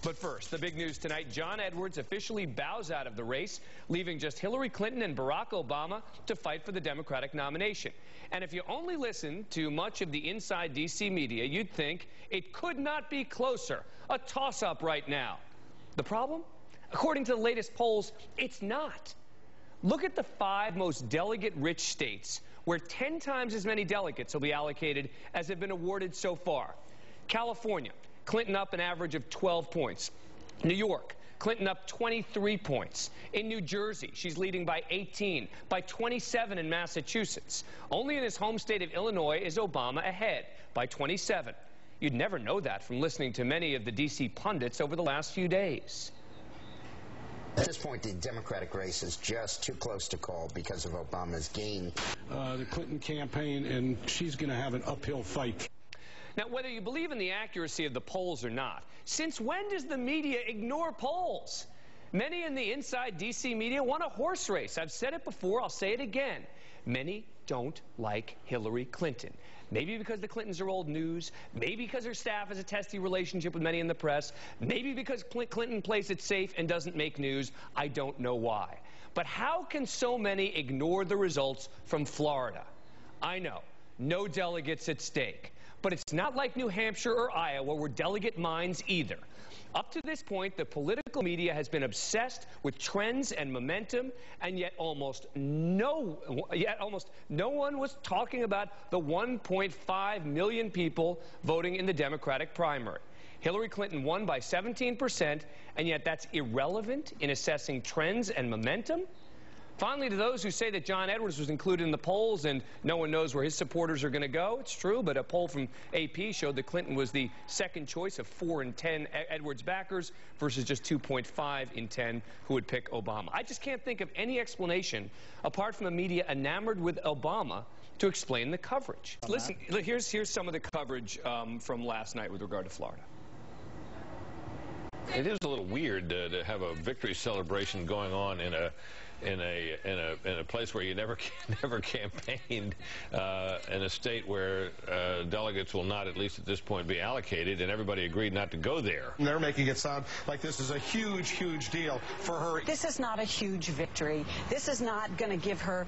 But first, the big news tonight, John Edwards officially bows out of the race, leaving just Hillary Clinton and Barack Obama to fight for the Democratic nomination. And if you only listen to much of the inside D.C. media, you'd think it could not be closer, a toss-up right now. The problem? According to the latest polls, it's not. Look at the 5 most delegate-rich states, where 10 times as many delegates will be allocated as have been awarded so far. California, Clinton up an average of 12 points. New York, Clinton up 23 points. In New Jersey, she's leading by 18, by 27 in Massachusetts. Only in his home state of Illinois is Obama ahead, by 27. You'd never know that from listening to many of the D.C. pundits over the last few days. At this point, the Democratic race is just too close to call because of Obama's gain. The Clinton campaign, and she's going to have an uphill fight. Now, whether you believe in the accuracy of the polls or not, since when does the media ignore polls? Many in the inside D.C. media want a horse race. I've said it before, I'll say it again. Many don't like Hillary Clinton. Maybe because the Clintons are old news, maybe because her staff has a testy relationship with many in the press, maybe because Clinton plays it safe and doesn't make news. I don't know why. But how can so many ignore the results from Florida? I know, no delegates at stake. But it's not like New Hampshire or Iowa, where delegate minds either. Up to this point, the political media has been obsessed with trends and momentum, and yet almost no one was talking about the 1.5 million people voting in the Democratic primary. Hillary Clinton won by 17%, and yet that's irrelevant in assessing trends and momentum? Finally, to those who say that John Edwards was included in the polls and no one knows where his supporters are going to go, it's true, but a poll from AP showed that Clinton was the second choice of 4 in 10 Edwards backers versus just 2.5 in 10 who would pick Obama. I just can't think of any explanation, apart from the media enamored with Obama, to explain the coverage. Listen, here's some of the coverage from last night with regard to Florida. It is a little weird to have a victory celebration going on in a place where you never campaigned, in a state where delegates will not, at least at this point, be allocated, and everybody agreed not to go there. They're making it sound like this is a huge, huge deal for her. This is not a huge victory. This is not going to give her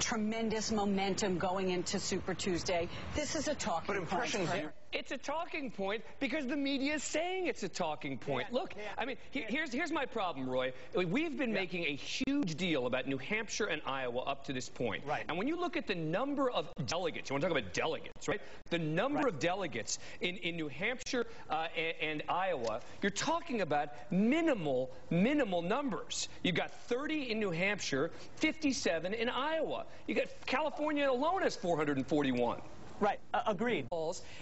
tremendous momentum going into Super Tuesday. This is a talking point. It's a talking point because the media is saying it's a talking point. Look, I mean, here's my problem, Roy. We've been making a huge deal about New Hampshire and Iowa up to this point. Right. And when you look at the number of delegates, you want to talk about delegates, right? The number of delegates in New Hampshire and Iowa, you're talking about minimal numbers. You've got 30 in New Hampshire, 57 in Iowa. You got California alone has 441. Right, agreed.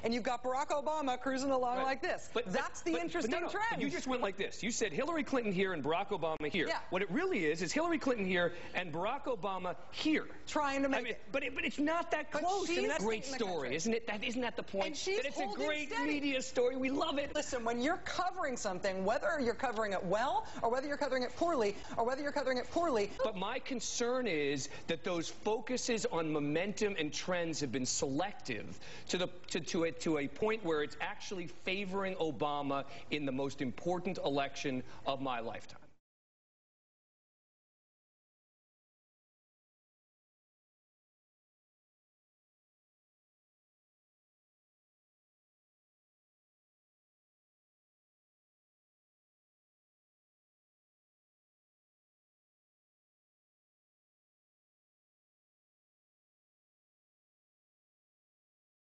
And you've got Barack Obama cruising along like this. That's the interesting trend. But you just went like this. You said Hillary Clinton here and Barack Obama here. Yeah. What it really is Hillary Clinton here and Barack Obama here. Trying to make it. But it's not that close. And that's a great story, isn't it? Isn't that the point? And she's that it's a great steady. media story. We love it. Listen, when you're covering something, whether you're covering it well or whether you're covering it poorly But my concern is that those focuses on momentum and trends have been selective to a point where it's actually favoring Obama in the most important election of my lifetime.